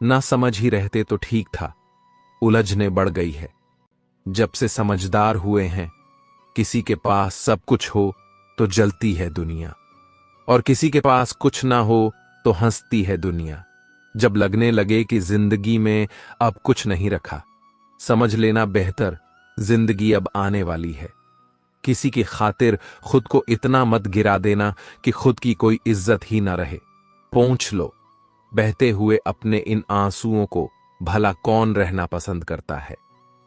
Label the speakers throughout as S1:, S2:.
S1: ना समझ ही रहते तो ठीक था, उलझने बढ़ गई है। जब से समझदार हुए हैं, किसी के पास सब कुछ हो तो जलती है दुनिया, और किसी के पास कुछ ना हो तो हंसती है दुनिया। जब लगने लगे कि जिंदगी में अब कुछ नहीं रखा, समझ लेना बेहतर, जिंदगी अब आने वाली है। किसी की खातिर खुद को इतना मत गिरा देना कि खुद की कोई इज्जत ही ना रहे। पोंछ लो बहते हुए अपने इन आंसुओं को, भला कौन रहना पसंद करता है।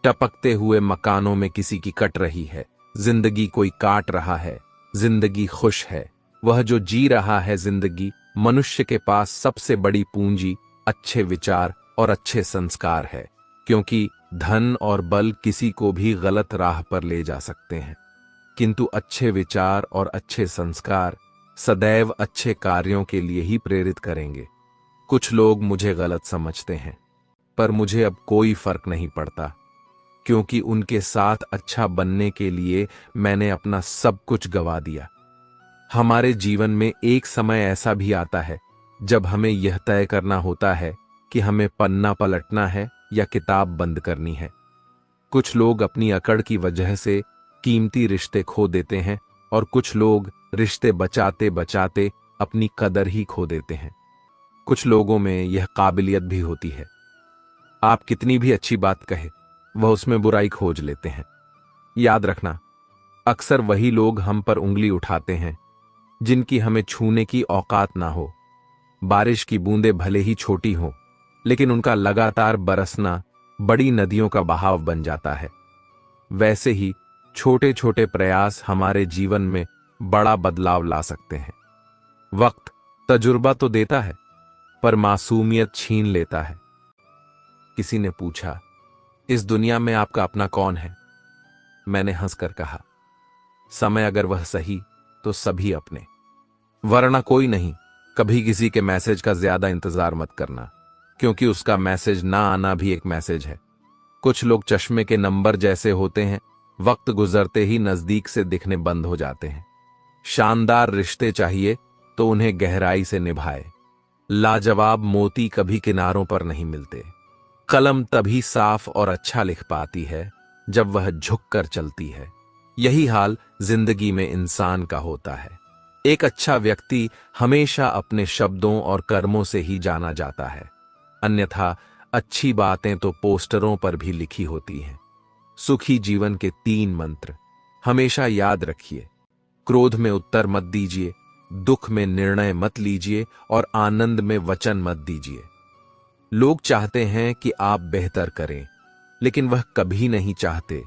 S1: टपकते हुए मकानों में किसी की कट रही है, जिंदगी कोई काट रहा है। जिंदगी खुश है वह जो जी रहा है जिंदगी। मनुष्य के पास सबसे बड़ी पूंजी अच्छे विचार और अच्छे संस्कार है, क्योंकि धन और बल किसी को भी गलत राह पर ले जा सकते हैं, किंतु अच्छे विचार और अच्छे संस्कार सदैव अच्छे कार्यों के लिए ही प्रेरित करेंगे। कुछ लोग मुझे गलत समझते हैं, पर मुझे अब कोई फर्क नहीं पड़ता, क्योंकि उनके साथ अच्छा बनने के लिए मैंने अपना सब कुछ गवा दिया। हमारे जीवन में एक समय ऐसा भी आता है जब हमें यह तय करना होता है कि हमें पन्ना पलटना है या किताब बंद करनी है। कुछ लोग अपनी अकड़ की वजह से कीमती रिश्ते खो देते हैं, और कुछ लोग रिश्ते बचाते बचाते अपनी कदर ही खो देते हैं। कुछ लोगों में यह काबिलियत भी होती है, आप कितनी भी अच्छी बात कहे वह उसमें बुराई खोज लेते हैं। याद रखना, अक्सर वही लोग हम पर उंगली उठाते हैं जिनकी हमें छूने की औकात ना हो। बारिश की बूंदें भले ही छोटी हों, लेकिन उनका लगातार बरसना बड़ी नदियों का बहाव बन जाता है। वैसे ही छोटे छोटे प्रयास हमारे जीवन में बड़ा बदलाव ला सकते हैं। वक्त तजुर्बा तो देता है, पर मासूमियत छीन लेता है। किसी ने पूछा, इस दुनिया में आपका अपना कौन है? मैंने हंसकर कहा, समय अगर वह सही तो सभी अपने, वरना कोई नहीं। कभी किसी के मैसेज का ज्यादा इंतजार मत करना, क्योंकि उसका मैसेज ना आना भी एक मैसेज है। कुछ लोग चश्मे के नंबर जैसे होते हैं, वक्त गुजरते ही नजदीक से दिखने बंद हो जाते हैं। शानदार रिश्ते चाहिए तो उन्हें गहराई से निभाए। लाजवाब मोती कभी किनारों पर नहीं मिलते। कलम तभी साफ और अच्छा लिख पाती है जब वह झुककर चलती है। यही हाल जिंदगी में इंसान का होता है। एक अच्छा व्यक्ति हमेशा अपने शब्दों और कर्मों से ही जाना जाता है, अन्यथा अच्छी बातें तो पोस्टरों पर भी लिखी होती हैं। सुखी जीवन के 3 मंत्र हमेशा याद रखिए। क्रोध में उत्तर मत दीजिए, दुख में निर्णय मत लीजिए, और आनंद में वचन मत दीजिए। लोग चाहते हैं कि आप बेहतर करें, लेकिन वह कभी नहीं चाहते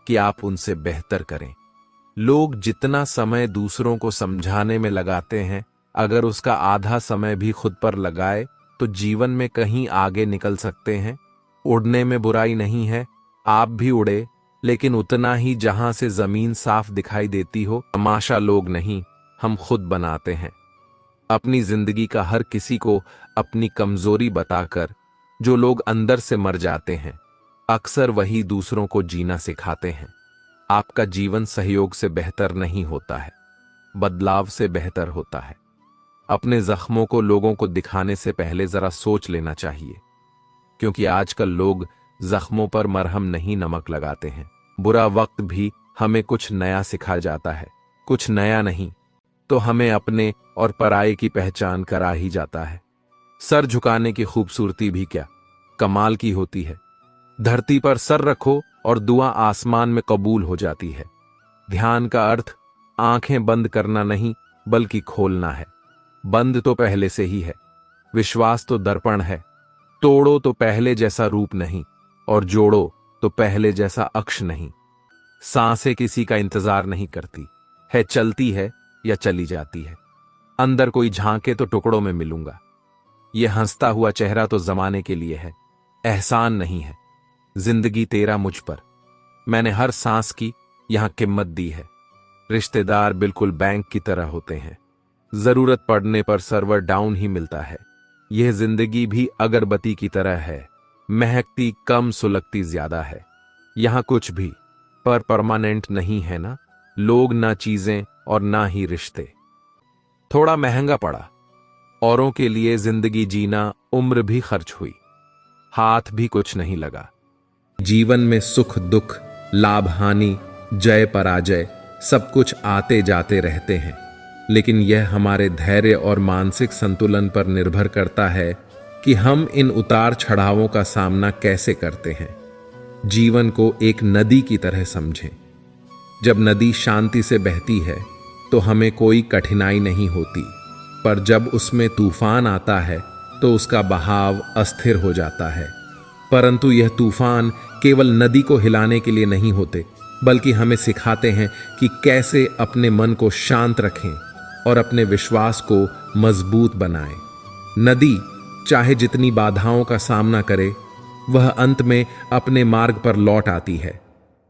S1: कि आप उनसे बेहतर करें। लोग जितना समय दूसरों को समझाने में लगाते हैं, अगर उसका आधा समय भी खुद पर लगाए तो जीवन में कहीं आगे निकल सकते हैं। उड़ने में बुराई नहीं है, आप भी उड़े, लेकिन उतना ही जहां से जमीन साफ दिखाई देती हो। तमाशा लोग नहीं, हम खुद बनाते हैं। अपनी जिंदगी का हर किसी को अपनी कमजोरी बताकर जो लोग अंदर से मर जाते हैं, अक्सर वही दूसरों को जीना सिखाते हैं। आपका जीवन सहयोग से बेहतर नहीं होता है, बदलाव से बेहतर होता है। अपने जख्मों को लोगों को दिखाने से पहले जरा सोच लेना चाहिए, क्योंकि आजकल लोग जख्मों पर मरहम नहीं नमक लगाते हैं। बुरा वक्त भी हमें कुछ नया सिखा जाता है, कुछ नया नहीं तो हमें अपने और पराये की पहचान करा ही जाता है। सर झुकाने की खूबसूरती भी क्या कमाल की होती है। धरती पर सर रखो और दुआ आसमान में कबूल हो जाती है। ध्यान का अर्थ आंखें बंद करना नहीं, बल्कि खोलना है। बंद तो पहले से ही है। विश्वास तो दर्पण है, तोड़ो तो पहले जैसा रूप नहीं, और जोड़ो तो पहले जैसा अक्ष नहीं। सांसें किसी का इंतजार नहीं करती है, चलती है या चली जाती है। अंदर कोई झांके तो टुकड़ों में मिलूंगा। यह हंसता हुआ चेहरा तो जमाने के लिए है, एहसान नहीं है। जिंदगी तेरा मुझ पर, मैंने हर सांस की यहां कीमत दी है। रिश्तेदार बिल्कुल बैंक की तरह होते हैं, जरूरत पड़ने पर सर्वर डाउन ही मिलता है। यह जिंदगी भी अगरबत्ती की तरह है, महकती कम सुलगती ज्यादा है। यहां कुछ भी पर परमानेंट नहीं है ना, लोग ना चीजें और ना ही रिश्ते। थोड़ा महंगा पड़ा, औरों के लिए जिंदगी जीना, उम्र भी खर्च हुई। हाथ भी कुछ नहीं लगा।
S2: जीवन में सुख दुख, लाभ हानि, जय पराजय सब कुछ आते जाते रहते हैं, लेकिन यह हमारे धैर्य और मानसिक संतुलन पर निर्भर करता है कि हम इन उतार चढ़ावों का सामना कैसे करते हैं। जीवन को एक नदी की तरह समझें। जब नदी शांति से बहती है तो हमें कोई कठिनाई नहीं होती, पर जब उसमें तूफान आता है तो उसका बहाव अस्थिर हो जाता है। परंतु यह तूफान केवल नदी को हिलाने के लिए नहीं होते, बल्कि हमें सिखाते हैं कि कैसे अपने मन को शांत रखें और अपने विश्वास को मजबूत बनाएं। नदी चाहे जितनी बाधाओं का सामना करे, वह अंत में अपने मार्ग पर लौट आती है।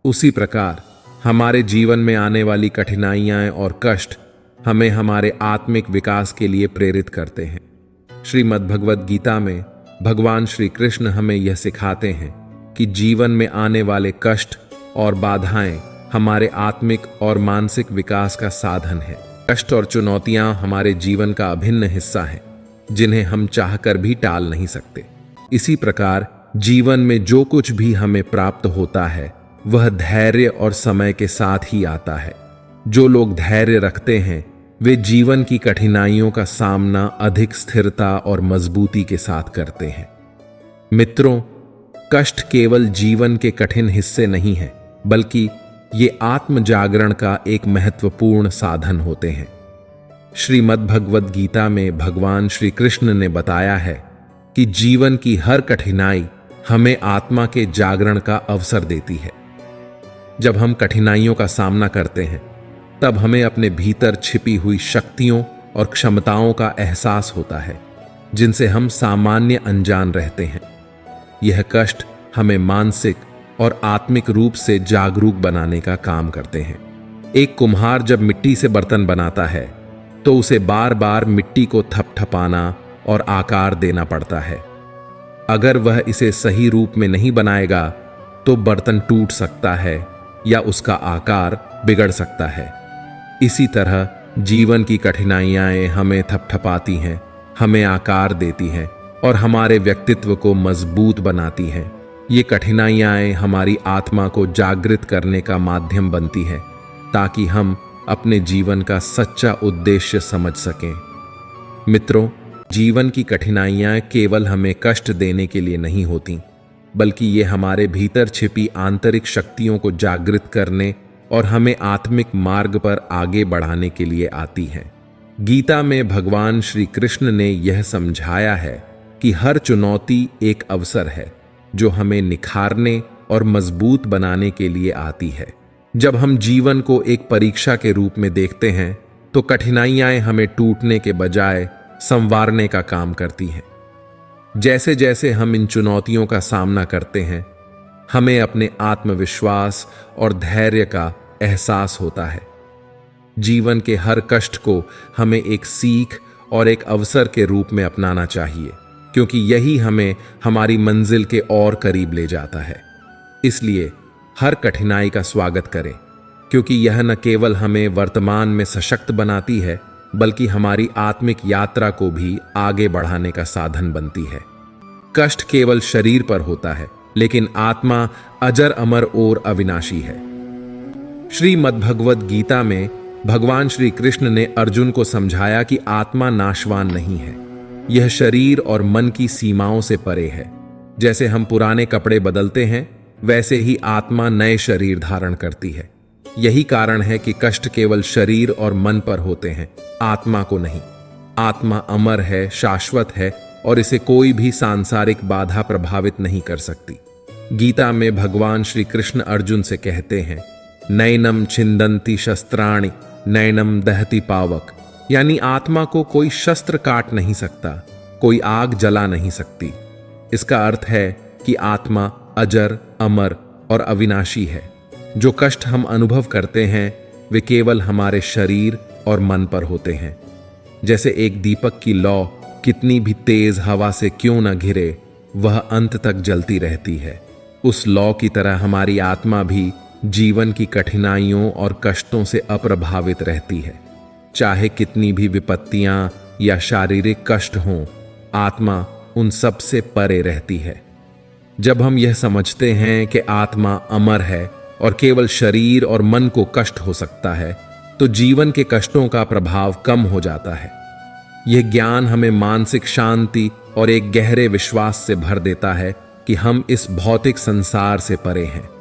S2: उसी प्रकार हमारे जीवन में आने वाली कठिनाइयां और कष्ट हमें हमारे आत्मिक विकास के लिए प्रेरित करते हैं। श्रीमद् भगवद गीता में भगवान श्री कृष्ण हमें यह सिखाते हैं कि जीवन में आने वाले कष्ट और बाधाएं हमारे आत्मिक और मानसिक विकास का साधन है। कष्ट और चुनौतियां हमारे जीवन का अभिन्न हिस्सा हैं, जिन्हें हम चाहकर भी टाल नहीं सकते। इसी प्रकार जीवन में जो कुछ भी हमें प्राप्त होता है वह धैर्य और समय के साथ ही आता है। जो लोग धैर्य रखते हैं वे जीवन की कठिनाइयों का सामना अधिक स्थिरता और मजबूती के साथ करते हैं। मित्रों, कष्ट केवल जीवन के कठिन हिस्से नहीं हैं, बल्कि ये आत्म जागरण का एक महत्वपूर्ण साधन होते हैं। श्रीमद् भगवद गीता में भगवान श्री कृष्ण ने बताया है कि जीवन की हर कठिनाई हमें आत्मा के जागरण का अवसर देती है। जब हम कठिनाइयों का सामना करते हैं तब हमें अपने भीतर छिपी हुई शक्तियों और क्षमताओं का एहसास होता है, जिनसे हम सामान्य अनजान रहते हैं। यह कष्ट हमें मानसिक और आत्मिक रूप से जागरूक बनाने का काम करते हैं। एक कुम्हार जब मिट्टी से बर्तन बनाता है तो उसे बार बार मिट्टी को थपथपाना और आकार देना पड़ता है। अगर वह इसे सही रूप में नहीं बनाएगा तो बर्तन टूट सकता है या उसका आकार बिगड़ सकता है। इसी तरह जीवन की कठिनाइयां हमें थपथपाती हैं, हमें आकार देती हैं और हमारे व्यक्तित्व को मजबूत बनाती हैं। ये कठिनाइयां हमारी आत्मा को जागृत करने का माध्यम बनती हैं, ताकि हम अपने जीवन का सच्चा उद्देश्य समझ सकें। मित्रों, जीवन की कठिनाइयां केवल हमें कष्ट देने के लिए नहीं होती, बल्कि ये हमारे भीतर छिपी आंतरिक शक्तियों को जागृत करने और हमें आत्मिक मार्ग पर आगे बढ़ाने के लिए आती हैं। गीता में भगवान श्री कृष्ण ने यह समझाया है कि हर चुनौती एक अवसर है जो हमें निखारने और मजबूत बनाने के लिए आती है। जब हम जीवन को एक परीक्षा के रूप में देखते हैं तो कठिनाइयां हमें टूटने के बजाय संवारने का काम करती हैं। जैसे जैसे हम इन चुनौतियों का सामना करते हैं, हमें अपने आत्मविश्वास और धैर्य का एहसास होता है। जीवन के हर कष्ट को हमें एक सीख और एक अवसर के रूप में अपनाना चाहिए, क्योंकि यही हमें हमारी मंजिल के और करीब ले जाता है। इसलिए हर कठिनाई का स्वागत करें, क्योंकि यह न केवल हमें वर्तमान में सशक्त बनाती है, बल्कि हमारी आत्मिक यात्रा को भी आगे बढ़ाने का साधन बनती है। कष्ट केवल शरीर पर होता है, लेकिन आत्मा अजर अमर और अविनाशी है। श्रीमद्भगवद गीता में भगवान श्री कृष्ण ने अर्जुन को समझाया कि आत्मा नाशवान नहीं है, यह शरीर और मन की सीमाओं से परे है। जैसे हम पुराने कपड़े बदलते हैं, वैसे ही आत्मा नए शरीर धारण करती है। यही कारण है कि कष्ट केवल शरीर और मन पर होते हैं, आत्मा को नहीं। आत्मा अमर है, शाश्वत है और इसे कोई भी सांसारिक बाधा प्रभावित नहीं कर सकती। गीता में भगवान श्री कृष्ण अर्जुन से कहते हैं, नैनम छिंदंती शस्त्राणि नैनम दहति पावक, यानी आत्मा को कोई शस्त्र काट नहीं सकता, कोई आग जला नहीं सकती। इसका अर्थ है कि आत्मा अजर, अमर और अविनाशी है। जो कष्ट हम अनुभव करते हैं वे केवल हमारे शरीर और मन पर होते हैं। जैसे एक दीपक की लौ कितनी भी तेज हवा से क्यों न घिरे, वह अंत तक जलती रहती है। उस लौ की तरह हमारी आत्मा भी जीवन की कठिनाइयों और कष्टों से अप्रभावित रहती है। चाहे कितनी भी विपत्तियां या शारीरिक कष्ट हों, आत्मा उन सब से परे रहती है। जब हम यह समझते हैं कि आत्मा अमर है और केवल शरीर और मन को कष्ट हो सकता है, तो जीवन के कष्टों का प्रभाव कम हो जाता है। यह ज्ञान हमें मानसिक शांति और एक गहरे विश्वास से भर देता है कि हम इस भौतिक संसार से परे हैं